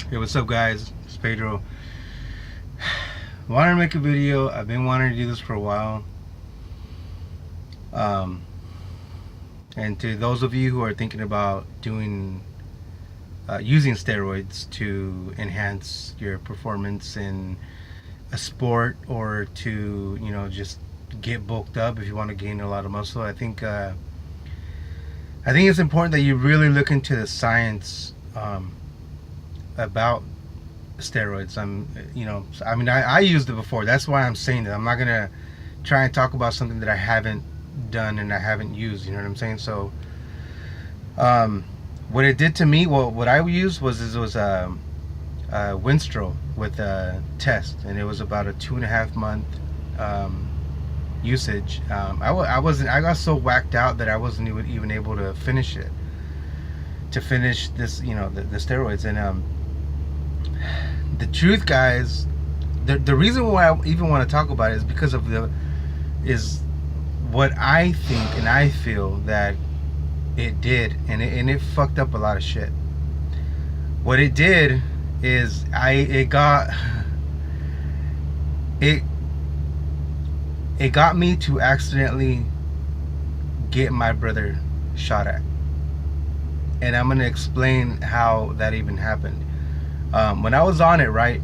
Hey, what's up, guys? It's Pedro. Wanted to make a video. I've been wanting to do this for a while. Um, and to those of you who are thinking about using steroids to enhance your performance in a sport, or to just get bulked up if you want to gain a lot of muscle, I think it's important that you really look into the science about steroids. I used it before. That's why I'm saying that. I'm not gonna try and talk about something that I haven't done and I haven't used. You know what I'm saying? So, what it did to me, well, what I used was Winstrol with a test, and it was about a 2.5 month usage. I got so whacked out that I wasn't even able to finish it. To finish this, the steroids. And the truth, guys, the reason why I even want to talk about it is because of is what I think and I feel that it did, and it fucked up a lot of shit. What it did is it got me to accidentally get my brother shot at, and I'm gonna explain how that even happened. When I was on it, right,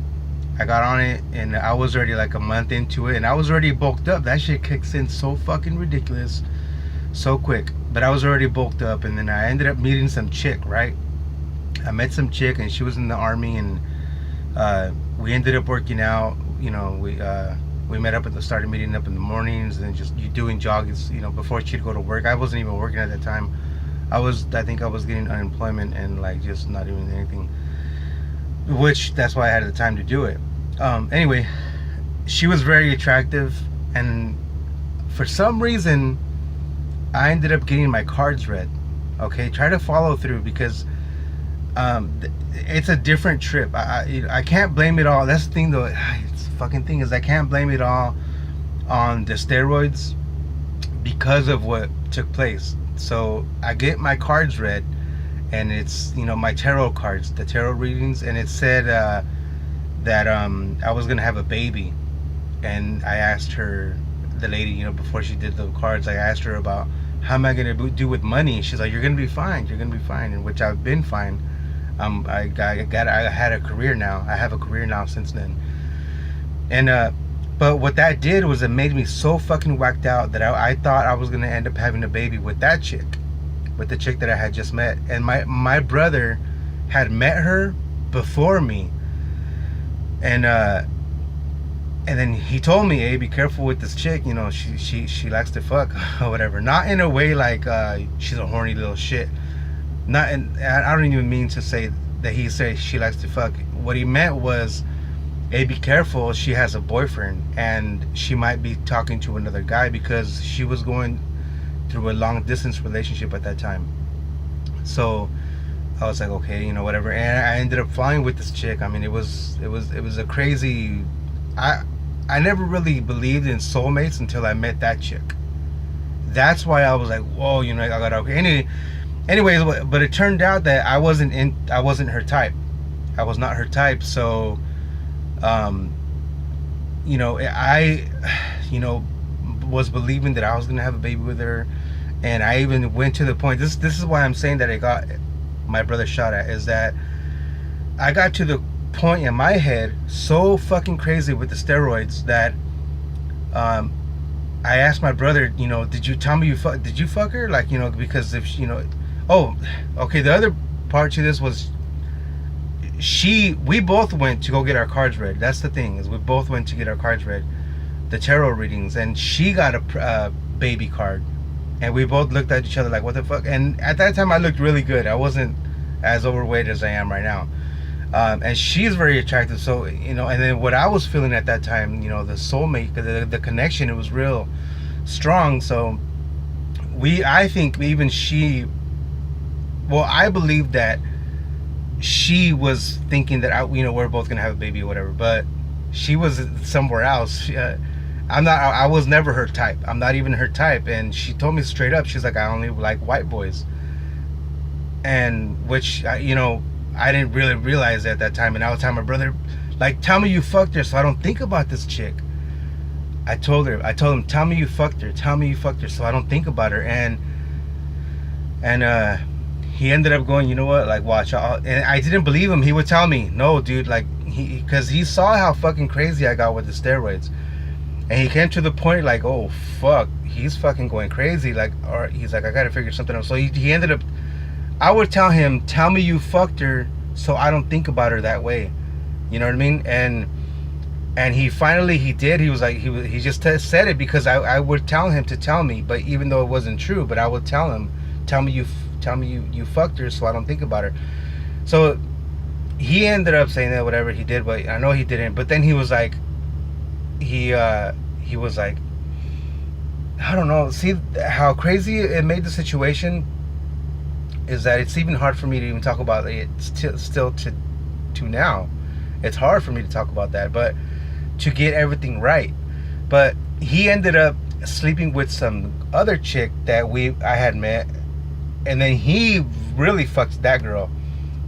I got on it and I was already like a month into it, and I was already bulked up. That shit kicks in so fucking ridiculous, so quick. But I was already bulked up, and then I ended up meeting some chick, right? I met some chick, and she was in the army, and we ended up working out. We met up started meeting up in the mornings, and just doing jogs, before she'd go to work. I wasn't even working at that time. I think I was getting unemployment and like just not doing anything, which that's why I had the time to do it. Anyway, she was very attractive, and for some reason I ended up getting my cards read. Okay, try to follow through, because it's a different trip. I can't blame it all. That's the thing, though. It's the fucking thing is I can't blame it all on the steroids because of what took place. So I get my cards read, and it's my tarot cards, the tarot readings, and it said that I was gonna have a baby. And I asked her, the lady, before she did the cards, I asked her about how am I gonna do with money. She's like, you're gonna be fine, and which I've been fine. I had a career now. I have a career now since then. And but what that did was it made me so fucking whacked out that I thought I was gonna end up having a baby with that chick, with the chick that I had just met. And my brother had met her before me, and then he told me, hey, be careful with this chick, she likes to fuck or whatever. Not in a way like she's a horny little shit. I don't even mean to say that he said she likes to fuck. What he meant was, hey, be careful, she has a boyfriend and she might be talking to another guy, because she was going through a long distance relationship at that time. So I was like, okay, whatever. And I ended up falling with this chick. I mean, it was a crazy. I never really believed in soulmates until I met that chick. That's why I was like, whoa, I got okay. Anyways, but it turned out that I wasn't her type. I was not her type. So I was believing that I was gonna have a baby with her. And I even went to the point, this is why I'm saying that I got my brother shot at, is that I got to the point in my head so fucking crazy with the steroids that I asked my brother, did you tell me did you fuck her? Like, because if oh, okay, the other part to this was we both went to go get our cards read. That's the thing, is we both went to get our cards read, the tarot readings, and she got a baby card, and we both looked at each other like, what the fuck? And at that time I looked really good. I wasn't as overweight as I am right now. And she's very attractive. So, and then what I was feeling at that time, the soulmate, the connection, it was real strong. So I think even I believe that she was thinking that we're both gonna have a baby or whatever, but she was somewhere else. I was never her type. I'm not even her type. And she told me straight up, she's like, I only like white boys. And which, I didn't really realize at that time, and I was telling my brother, like, tell me you fucked her so I don't think about this chick. I told him, tell me you fucked her, so I don't think about her. And he ended up going, you know what, like, watch. And I didn't believe him. He would tell me, no, dude, like, because he saw how fucking crazy I got with the steroids. And he came to the point, like, oh, fuck, he's fucking going crazy. Like, or he's like, I gotta figure something out. So he ended up, I would tell him, tell me you fucked her so I don't think about her that way. You know what I mean? And he finally, he did. He was like, he just said it because I would tell him to tell me, but even though it wasn't true, but I would tell him, tell me you fucked her so I don't think about her. So he ended up saying that whatever he did, but I know he didn't. But then he was like, he was like, I don't know. See how crazy it made the situation is that it's even hard for me to even talk about it still to now. It's hard for me to talk about that, but to get everything right. But he ended up sleeping with some other chick that I had met, and then he really fucked that girl,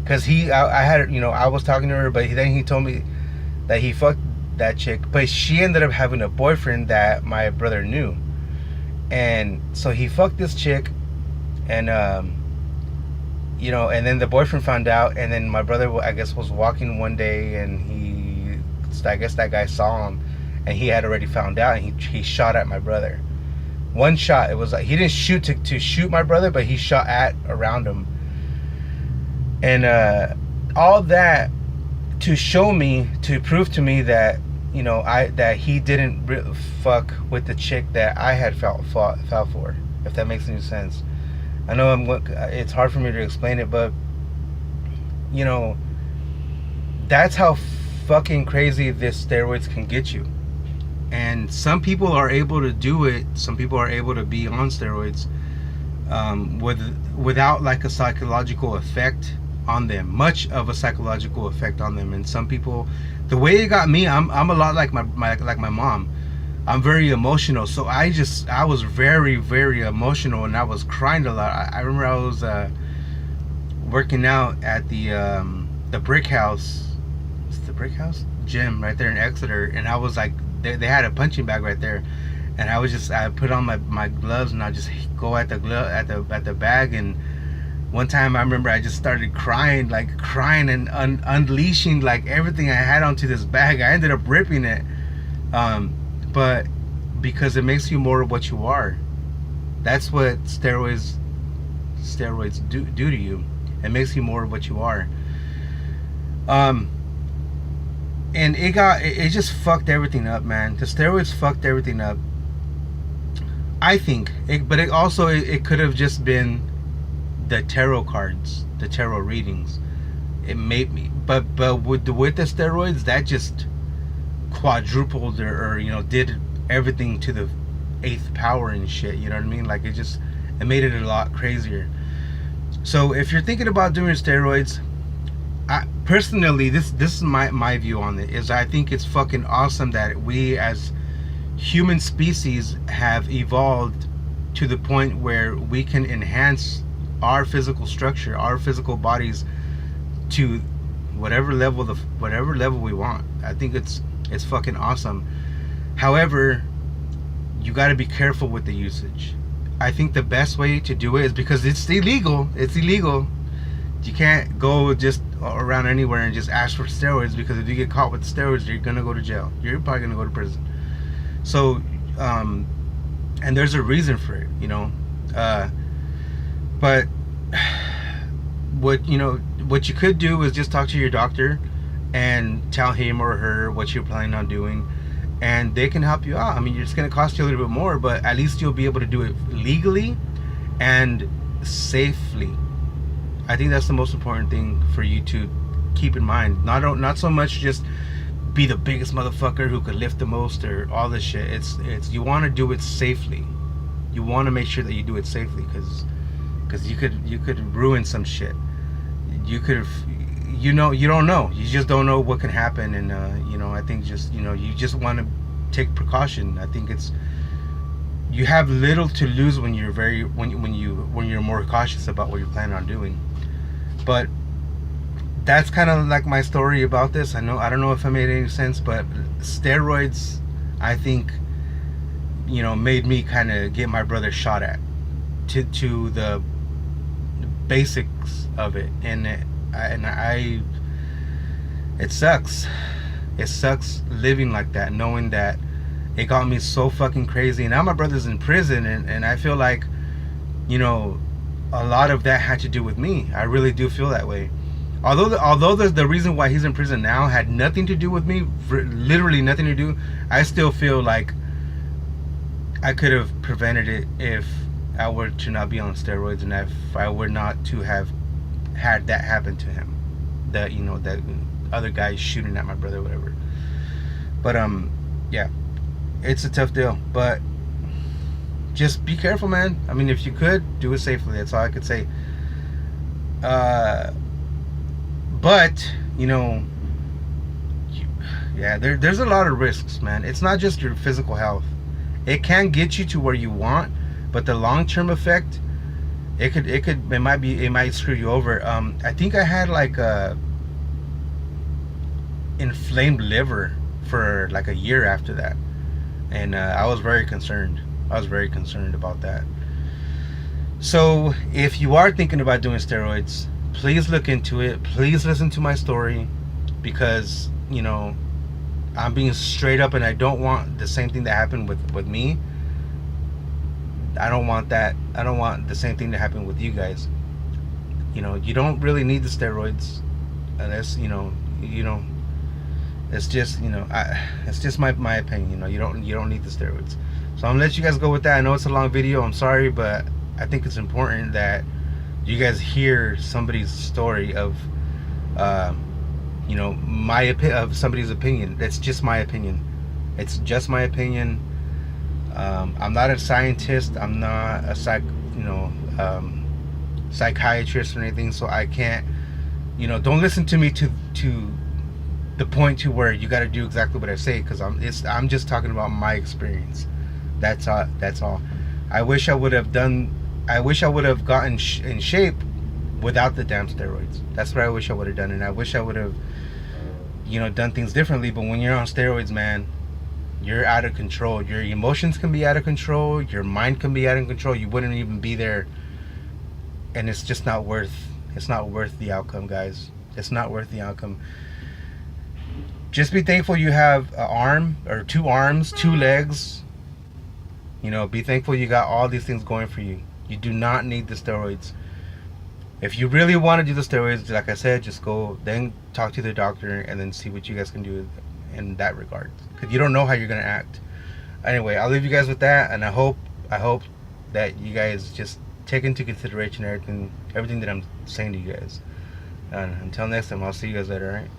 because I had, you know, I was talking to her, but then he told me that he fucked that chick, but she ended up having a boyfriend that my brother knew. And so he fucked this chick, and you know, and then the boyfriend found out, and then my brother, I guess, was walking one day, and I guess that guy saw him, and he had already found out, and he shot at my brother. One shot. It was like, he didn't shoot to shoot my brother, but he shot around him. And all that to show me, to prove to me that, you know, that he didn't fuck with the chick that I had fell for, if that makes any sense. I know it's hard for me to explain it, but, you know, that's how fucking crazy this steroids can get you. And some people are able to do it. Some people are able to be on steroids without like a psychological effect on them, much of a psychological effect on them. And some people, the way it got me, I'm a lot like my mom. I'm very emotional, so I was very, very emotional, and I was crying a lot. I remember I was working out at the brick house. It's the brick house gym right there in Exeter, and I was like, they had a punching bag right there, and I put on my gloves, and I just go at the bag. And one time I remember I just started crying and unleashing like everything I had onto this bag. I ended up ripping it. But because it makes you more of what you are. That's what steroids do to you. It makes you more of what you are. And it just fucked everything up, man. The steroids fucked everything up. I think, but it could have just been the tarot cards, the tarot readings. It made me, but with the steroids, that just quadrupled or you know, did everything to the 8th power and shit. You know what I mean? Like, it made it a lot crazier. So if you're thinking about doing steroids, personally, this is my view on it, is I think it's fucking awesome that we as human species have evolved to the point where we can enhance our physical structure, our physical bodies, to whatever level we want. I think it's fucking awesome. However, you got to be careful with the usage. I think the best way to do it is, because it's illegal. It's illegal. You can't go just around anywhere and just ask for steroids, because if you get caught with steroids, you're gonna go to jail. You're probably gonna go to prison. So, and there's a reason for it, you know. But what you could do is just talk to your doctor and tell him or her what you're planning on doing, and they can help you out. I mean, it's going to cost you a little bit more, but at least you'll be able to do it legally and safely. I think that's the most important thing for you to keep in mind. Not so much just be the biggest motherfucker who could lift the most or all this shit. It's you want to do it safely. You want to make sure that you do it safely, because you could ruin some shit. You could have, you don't know. You just don't know what can happen, and I think you just want to take precaution. I think you have little to lose when you're more cautious about what you're planning on doing. But that's kind of like my story about this. I don't know if I made any sense, but steroids, I think, made me kind of get my brother shot at to the basics of it, and it sucks. It sucks living like that, knowing that it got me so fucking crazy. And now my brother's in prison, and I feel like, a lot of that had to do with me. I really do feel that way. Although the reason why he's in prison now had nothing to do with me, literally nothing to do, I still feel like I could have prevented it if I were to not be on steroids, and if I were not to have had that happen to him. That that other guy shooting at my brother, whatever. But yeah, it's a tough deal. But just be careful, man. I mean, if you could, do it safely. That's all I could say. But there's a lot of risks, man. It's not just your physical health. It can get you to where you want, but the long-term effect, it might screw you over. I think I had like a inflamed liver for like a year after that, and I was very concerned. About that. So if you are thinking about doing steroids, please look into it. Please listen to my story, because I'm being straight up, and I don't want the same thing that happened with me. I don't want that. I don't want the same thing to happen with you guys. You don't really need the steroids, unless it's just it's just my opinion. You don't need the steroids. So I'm gonna let you guys go with that. I know it's a long video. I'm sorry, but I think it's important that you guys hear somebody's story of of somebody's opinion. That's just my opinion. It's just my opinion. I'm not a scientist. I'm not a psychiatrist or anything. So I can't. Don't listen to me to the point to where you got to do exactly what I say, because I'm just talking about my experience. That's all. I wish I would have gotten in shape without the damn steroids. That's what I wish I would have done, and I wish I would have done things differently. But when you're on steroids, man, you're out of control. Your emotions can be out of control. Your mind can be out of control. You wouldn't even be there, and it's just not worth the outcome, guys. It's not worth the outcome. Just be thankful you have an arm, or 2 arms, 2 legs. Be thankful you got all these things going for you. You do not need the steroids. If you really want to do the steroids, like I said, just go, then talk to the doctor, and then see what you guys can do in that regard, because you don't know how you're going to act. Anyway, I'll leave you guys with that, and I hope that you guys just take into consideration everything that I'm saying to you guys. And until next time, I'll see you guys later, alright?